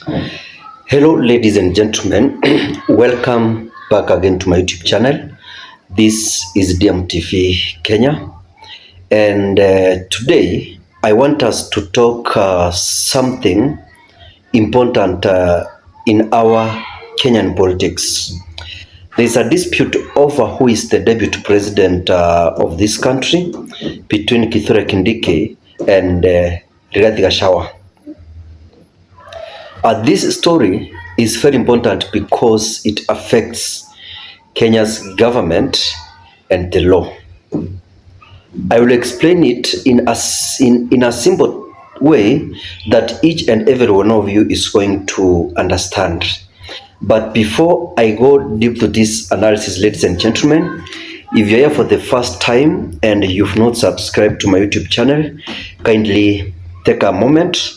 Hello, ladies and gentlemen. Welcome back again to my YouTube channel. This is DMTV Kenya, and today I want us to talk something important in our Kenyan politics. There is a dispute over who is the deputy president of this country between Kithure Kindiki and Rigathi Gachagua. This story is very important because it affects Kenya's government and the law. I will explain it in a simple way that each and every one of you is going to understand. But before I go deep to this analysis, ladies and gentlemen, if you're here for the first time and you've not subscribed to my YouTube channel, kindly take a moment,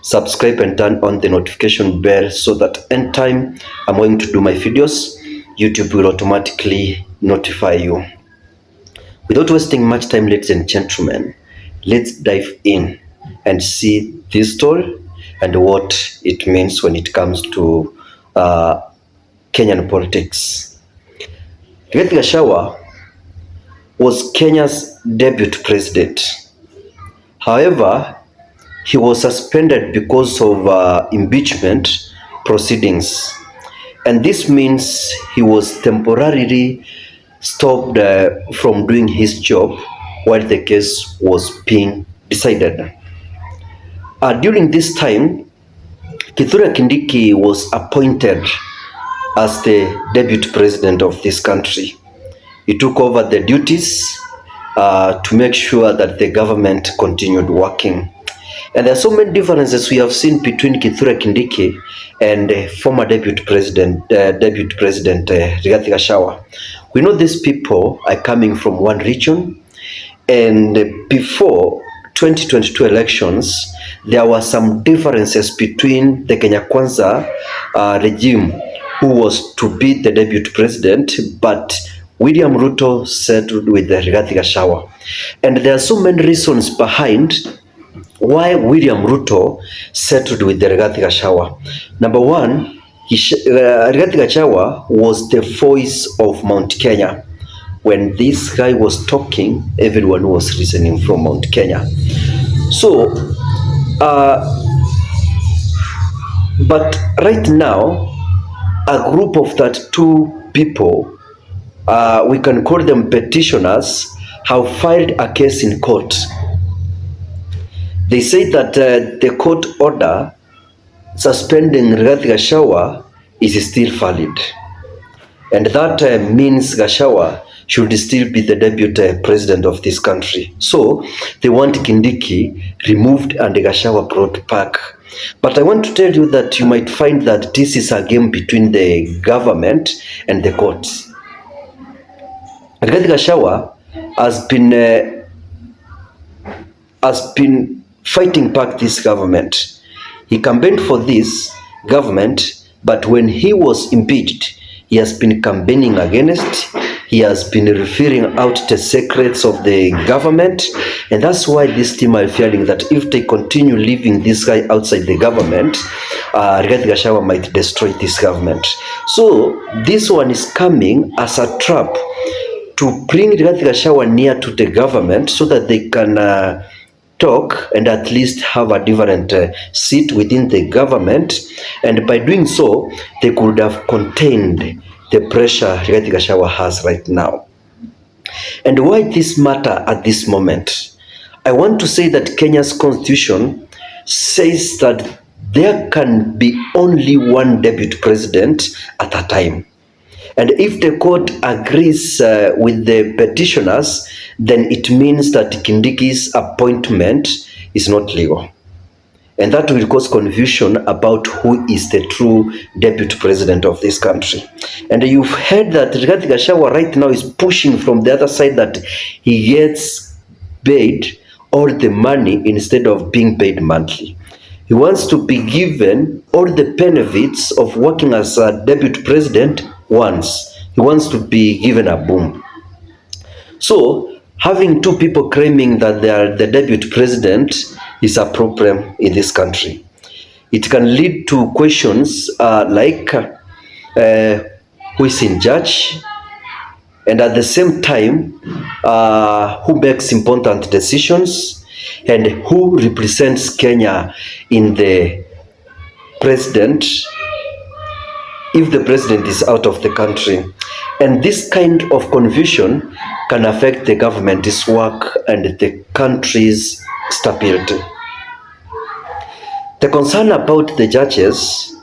subscribe and turn on the notification bell so that anytime I'm going to do my videos, YouTube will automatically notify you. Without wasting much time, ladies and gentlemen, let's dive in and see this story and what it means when it comes to Kenyan politics. Rigathi Gachagua was Kenya's deputy president. However, he was suspended because of impeachment proceedings, and this means he was temporarily stopped from doing his job while the case was being decided. During this time, Kithure Kindiki was appointed as the deputy president of this country. He took over the duties to make sure that the government continued working. And there are so many differences we have seen between Kithure Kindiki and former Deputy President Rigathi Gachagua. We know these people are coming from one region, and before 2022 elections, there were some differences between the Kenya Kwanza regime, who was to be the deputy president, but William Ruto settled with Rigathi Gachagua. And there are so many reasons behind why William Ruto settled with the Rigathi Gachagua. Number one, Rigathi Gachagua was the voice of Mount Kenya. When this guy was talking, everyone was listening from Mount Kenya. So, but right now, a group of that two people, we can call them petitioners, have filed a case in court. They say that the court order suspending Rigathi Gachagua is still valid, and that means Gachagua should still be the deputy president of this country. So they want Kindiki removed and Gachagua brought back. But I want to tell you that you might find that this is a game between the government and the courts. Rigathi Gachagua has been fighting back this government. He campaigned for this government, but when he was impeached, he has been campaigning against. He has been referring out the secrets of the government, and that's why this team are fearing that if they continue leaving this guy outside the government, Rigathi Gachagua might destroy this government. So this one is coming as a trap to bring Rigathi Gachagua near to the government so that they can talk and at least have a different seat within the government, and by doing so they could have contained the pressure Rigathi Gachagua has right now. And why this matter at this moment? I want to say that Kenya's constitution says that there can be only one deputy president at a time. And if the court agrees with the petitioners, then it means that Kindiki's appointment is not legal. And that will cause confusion about who is the true deputy president of this country. And you've heard that Rigathi Gachagua right now is pushing from the other side that he gets paid all the money instead of being paid monthly. He wants to be given all the benefits of working as a deputy president once. He wants to be given a boom. So having two people claiming that they are the deputy president is a problem in this country. It can lead to questions like who is in charge, and at the same time, who makes important decisions, and who represents Kenya in the president if the president is out of the country. And this kind of confusion can affect the government's work and the country's stability. The concern about the judges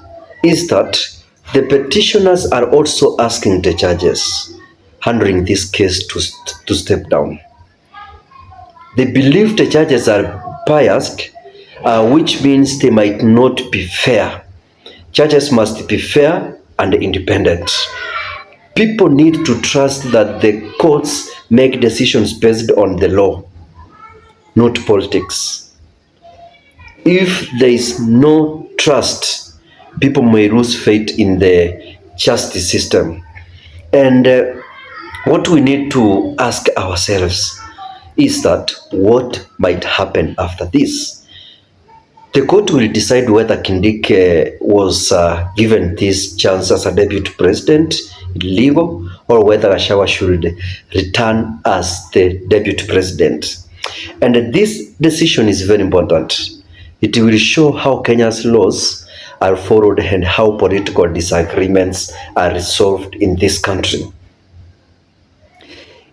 is that the petitioners are also asking the judges handling this case to step down. They believe the judges are biased, which means they might not be fair. Judges must be fair and independent. People need to trust that the courts make decisions based on the law, not politics. If there is no trust, people may lose faith in the justice system. And what we need to ask ourselves is that what might happen after this? The court will decide whether Kindiki was given this chance as a deputy president legal, or whether Gachagua should return as the deputy president. And this decision is very important. It will show how Kenya's laws are followed and how political disagreements are resolved in this country.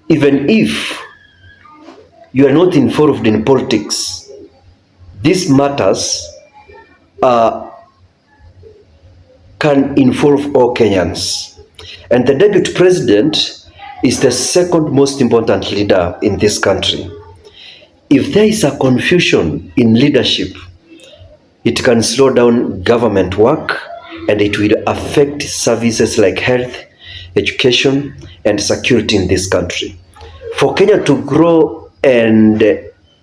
Even if you are not involved in politics, these matters can involve all Kenyans. And the deputy president is the second most important leader in this country. If there is a confusion in leadership, it can slow down government work, and it will affect services like health, education, and security in this country. For Kenya to grow and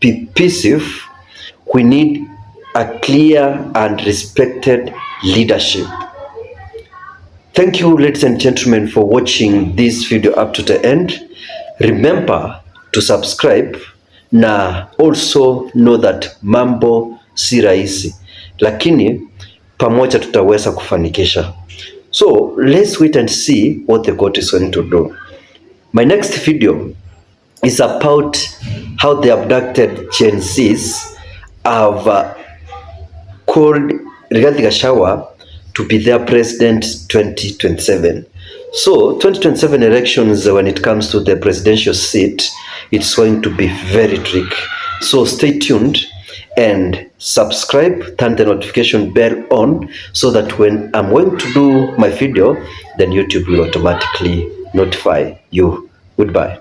be peaceful, we need a clear and respected leadership. Thank you, ladies and gentlemen, for watching this video up to the end. Remember to subscribe, na also know that mambo si rahisi, lakini pamoja tutaweza kufanikisha. So let's wait and see what the court is going to do. My next video is about how the abducted Gen Zs have called Rigathi Gachagua to be their president 2027. So 2027 elections, when it comes to the presidential seat, it's going to be very tricky. So stay tuned and subscribe, turn the notification bell on, so that when I'm going to do my video, then YouTube will automatically notify you. Goodbye.